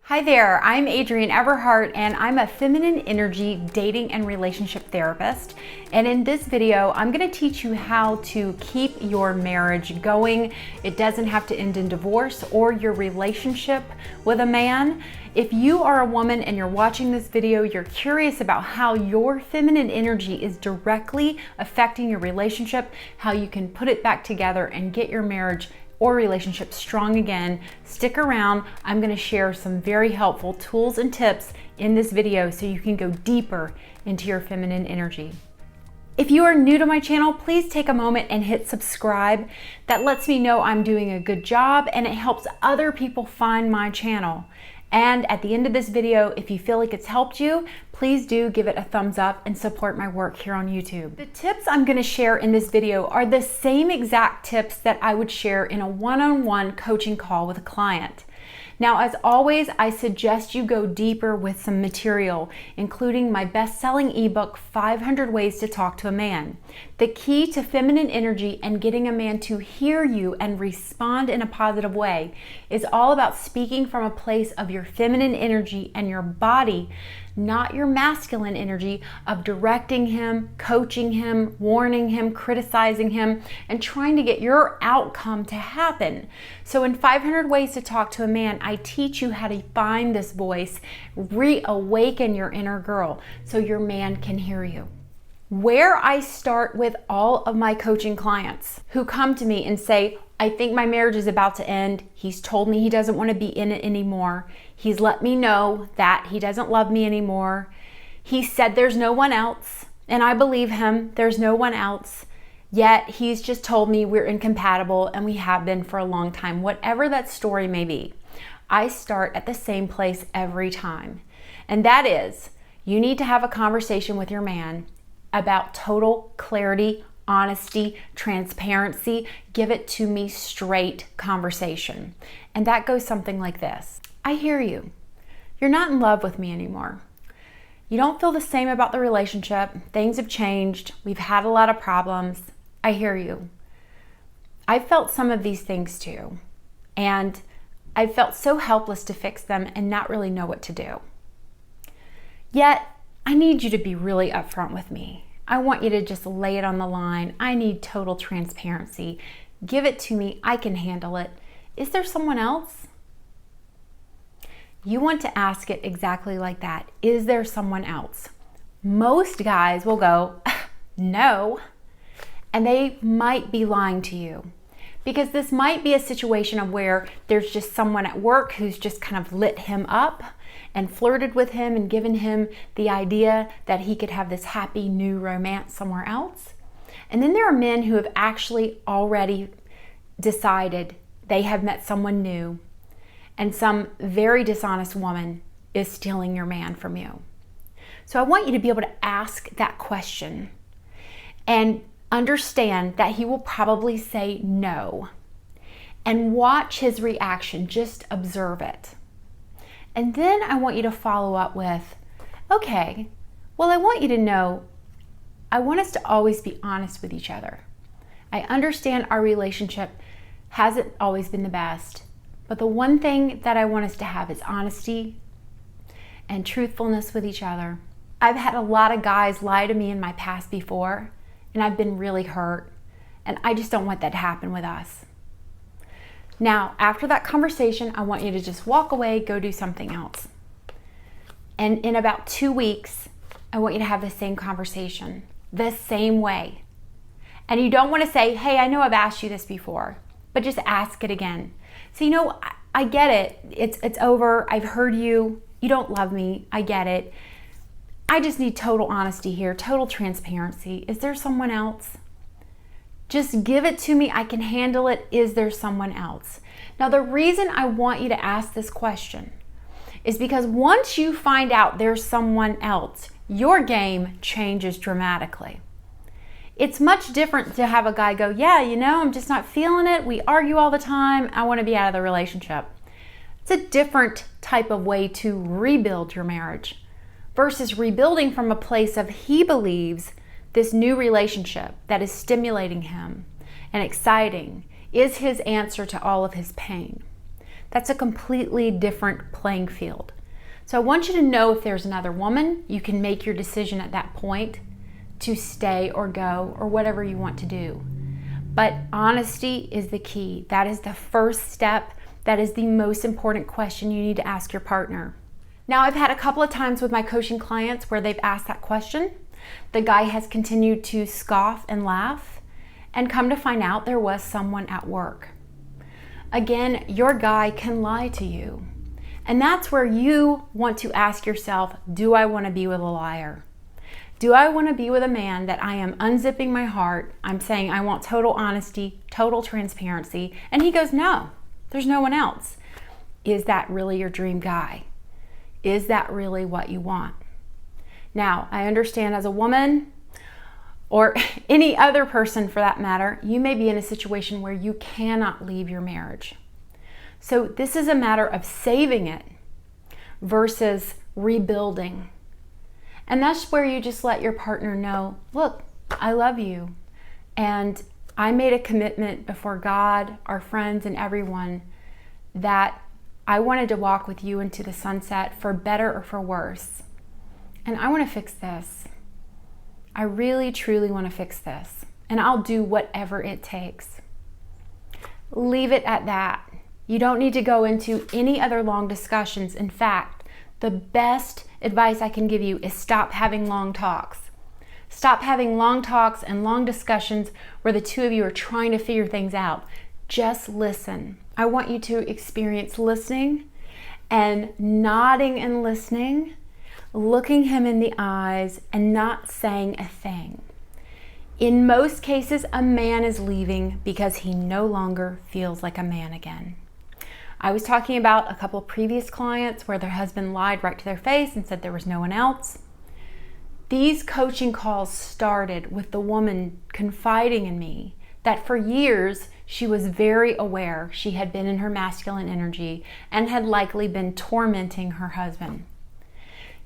Hi there, I'm Adrienne Everheart and I'm a feminine energy dating and relationship therapist. And in this video, I'm going to teach you how to keep your marriage going. It doesn't have to end in divorce or your relationship with a man. If you are a woman and you're watching this video, you're curious about how your feminine energy is directly affecting your relationship, how you can put it back together and get your marriage or relationship strong again, stick around. I'm going to share some very helpful tools and tips in this video so you can go deeper into your feminine energy. If you are new to my channel, please take a moment and hit subscribe. That lets me know I'm doing a good job and it helps other people find my channel. And at the end of this video, if you feel like it's helped you, please do give it a thumbs up and support my work here on YouTube. The tips I'm going to share in this video are the same exact tips that I would share in a one-on-one coaching call with a client. Now, as always, I suggest you go deeper with some material, including my best-selling ebook, 500 Ways to Talk to a Man. The key to feminine energy and getting a man to hear you and respond in a positive way is all about speaking from a place of your feminine energy and your body, not your masculine energy of directing him, coaching him, warning him, criticizing him, and trying to get your outcome to happen. So in 500 Ways to Talk to a Man, I teach you how to find this voice, reawaken your inner girl so your man can hear you. Where I start with all of my coaching clients who come to me and say, I think my marriage is about to end. He's told me he doesn't want to be in it anymore. He's let me know that he doesn't love me anymore. He said there's no one else, and I believe him. There's no one else. Yet he's just told me we're incompatible and we have been for a long time. Whatever that story may be, I start at the same place every time. And that is, you need to have a conversation with your man about total clarity, honesty, transparency. Give it to me straight conversation. And that goes something like this. I hear you. You're not in love with me anymore. You don't feel the same about the relationship. Things have changed. We've had a lot of problems. I hear you. I've felt some of these things too. And I felt so helpless to fix them and not really know what to do. Yet, I need you to be really upfront with me. I want you to just lay it on the line. I need total transparency. Give it to me. I can handle it. Is there someone else? You want to ask it exactly like that. Is there someone else? Most guys will go, no. And they might be lying to you. Because this might be a situation of where there's just someone at work who's just kind of lit him up and flirted with him and given him the idea that he could have this happy new romance somewhere else. And then there are men who have actually already decided they have met someone new and some very dishonest woman is stealing your man from you. So I want you to be able to ask that question and understand that he will probably say no, and watch his reaction. Just observe it. And then I want you to follow up with, okay, well, I want you to know, I want us to always be honest with each other. I understand our relationship hasn't always been the best, but the one thing that I want us to have is honesty and truthfulness with each other. I've had a lot of guys lie to me in my past before, and I've been really hurt, and I just don't want that to happen with us. Now, after that conversation, I want you to just walk away, go do something else. And in about 2 weeks, I want you to have the same conversation, the same way. And you don't want to say, hey, I know I've asked you this before, but just ask it again. So, I get it. It's over. I've heard you. You don't love me. I get it. I just need total honesty here, total transparency. Is there someone else? Just give it to me. I can handle it. Is there someone else? Now, the reason I want you to ask this question is because once you find out there's someone else, your game changes dramatically. It's much different to have a guy go, yeah, I'm just not feeling it. We argue all the time. I want to be out of the relationship. It's a different type of way to rebuild your marriage versus rebuilding from a place of he believes this new relationship that is stimulating him and exciting is his answer to all of his pain. That's a completely different playing field. So I want you to know if there's another woman, you can make your decision at that point to stay or go or whatever you want to do. But honesty is the key. That is the first step. That is the most important question you need to ask your partner. Now, I've had a couple of times with my coaching clients where they've asked that question. The guy has continued to scoff and laugh, and come to find out there was someone at work. Again, your guy can lie to you. And that's where you want to ask yourself, do I want to be with a liar? Do I want to be with a man that I am unzipping my heart? I'm saying I want total honesty, total transparency. And he goes, no, there's no one else. Is that really your dream guy? Is that really what you want? Now, I understand as a woman, or any other person for that matter, you may be in a situation where you cannot leave your marriage. So this is a matter of saving it versus rebuilding. And that's where you just let your partner know, look, I love you. And I made a commitment before God, our friends, and everyone that I wanted to walk with you into the sunset for better or for worse. And I want to fix this. I really, truly want to fix this. And I'll do whatever it takes. Leave it at that. You don't need to go into any other long discussions. In fact, the best advice I can give you is stop having long talks. Stop having long talks and long discussions where the two of you are trying to figure things out. Just listen. I want you to experience listening and nodding and listening, looking him in the eyes and not saying a thing. In most cases, a man is leaving because he no longer feels like a man again. I was talking about a couple of previous clients where their husband lied right to their face and said there was no one else. These coaching calls started with the woman confiding in me that for years she was very aware she had been in her masculine energy and had likely been tormenting her husband.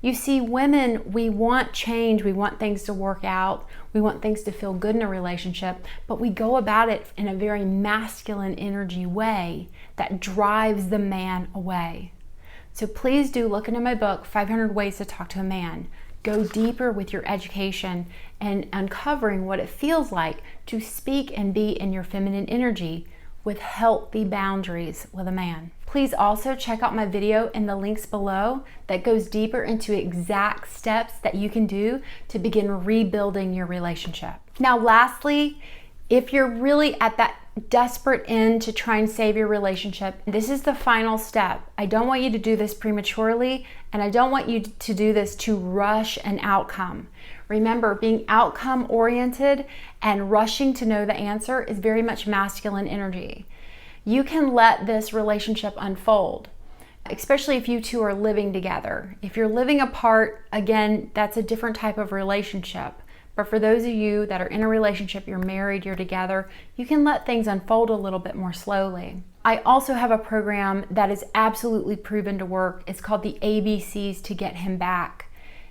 You see, women, we want change, we want things to work out, we want things to feel good in a relationship, but we go about it in a very masculine energy way that drives the man away. So please do look into my book, 500 Ways to Talk to a Man. Go deeper with your education and uncovering what it feels like to speak and be in your feminine energy with healthy boundaries with a man. Please also check out my video in the links below that goes deeper into exact steps that you can do to begin rebuilding your relationship. Now, lastly, if you're really at that desperate end to try and save your relationship, this is the final step. I don't want you to do this prematurely, and I don't want you to do this to rush an outcome. Remember, being outcome oriented and rushing to know the answer is very much masculine energy. You can let this relationship unfold, especially if you two are living together. If you're living apart, again, that's a different type of relationship. But for those of you that are in a relationship, you're married, you're together, you can let things unfold a little bit more slowly. I also have a program that is absolutely proven to work. It's called the ABCs to Get Him Back.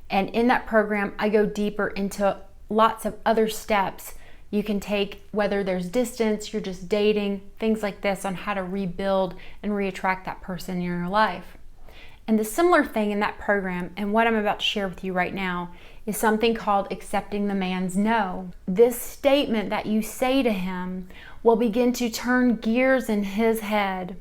And in that program, I go deeper into lots of other steps you can take, whether there's distance, you're just dating, things like this, on how to rebuild and reattract that person in your life. And the similar thing in that program, and what I'm about to share with you right now, is something called accepting the man's no. This statement that you say to him will begin to turn gears in his head.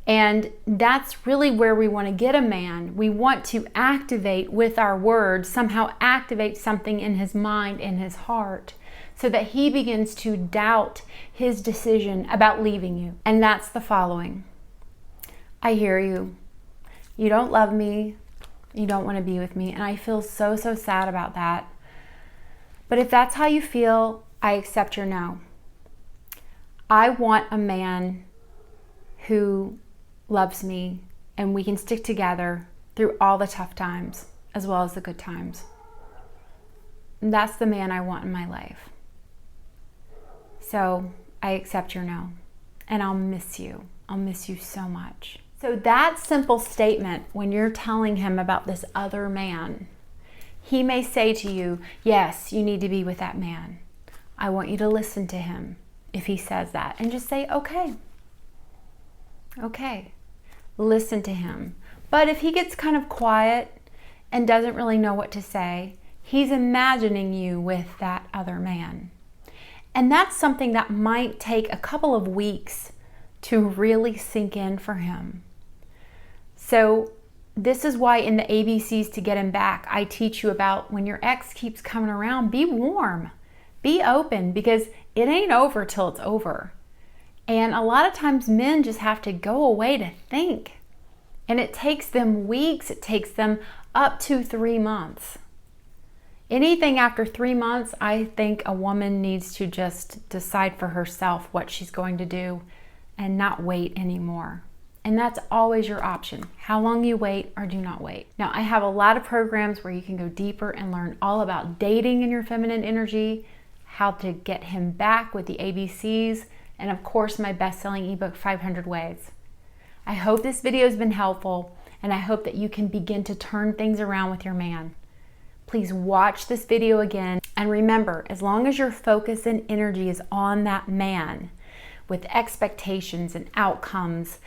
And that's really where we want to get a man. We want to activate with our words, somehow activate something in his mind and his heart, so that he begins to doubt his decision about leaving you. And that's the following. I hear you. You don't love me. You don't want to be with me. And I feel so, so sad about that. But if that's how you feel, I accept your no. I want a man who loves me and we can stick together through all the tough times as well as the good times. And that's the man I want in my life. So I accept your no, and I'll miss you. I'll miss you so much. So that simple statement, when you're telling him about this other man, he may say to you, yes, you need to be with that man. I want you to listen to him if he says that, and just say, okay. Okay. listen to him. But if he gets kind of quiet and doesn't really know what to say, he's imagining you with that other man. And that's something that might take a couple of weeks to really sink in for him. So this is why in the ABCs to get him back, I teach you about when your ex keeps coming around, be warm, be open, because it ain't over till it's over. And a lot of times men just have to go away to think. And it takes them weeks, it takes them up to 3 months. Anything after 3 months, I think a woman needs to just decide for herself what she's going to do and not wait anymore. And that's always your option, how long you wait or do not wait. Now, I have a lot of programs where you can go deeper and learn all about dating in your feminine energy, how to get him back with the ABCs, and of course, my best-selling ebook, 500 Ways. I hope this video has been helpful, and I hope that you can begin to turn things around with your man. Please watch this video again, and remember, as long as your focus and energy is on that man with expectations and outcomes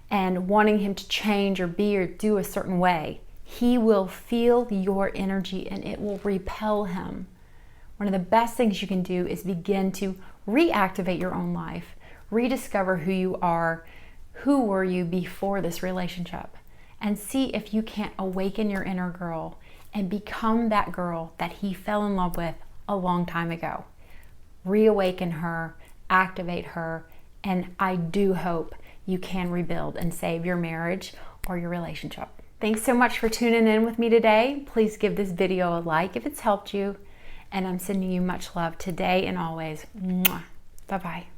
and wanting him to change or be or do a certain way, he will feel your energy and it will repel him. One of the best things you can do is begin to reactivate your own life, rediscover who you are, who were you before this relationship, and see if you can't awaken your inner girl and become that girl that he fell in love with a long time ago. Reawaken her, activate her, and I do hope you can rebuild and save your marriage or your relationship. Thanks so much for tuning in with me today. Please give this video a like if it's helped you, and I'm sending you much love today and always. Mwah. Bye-bye.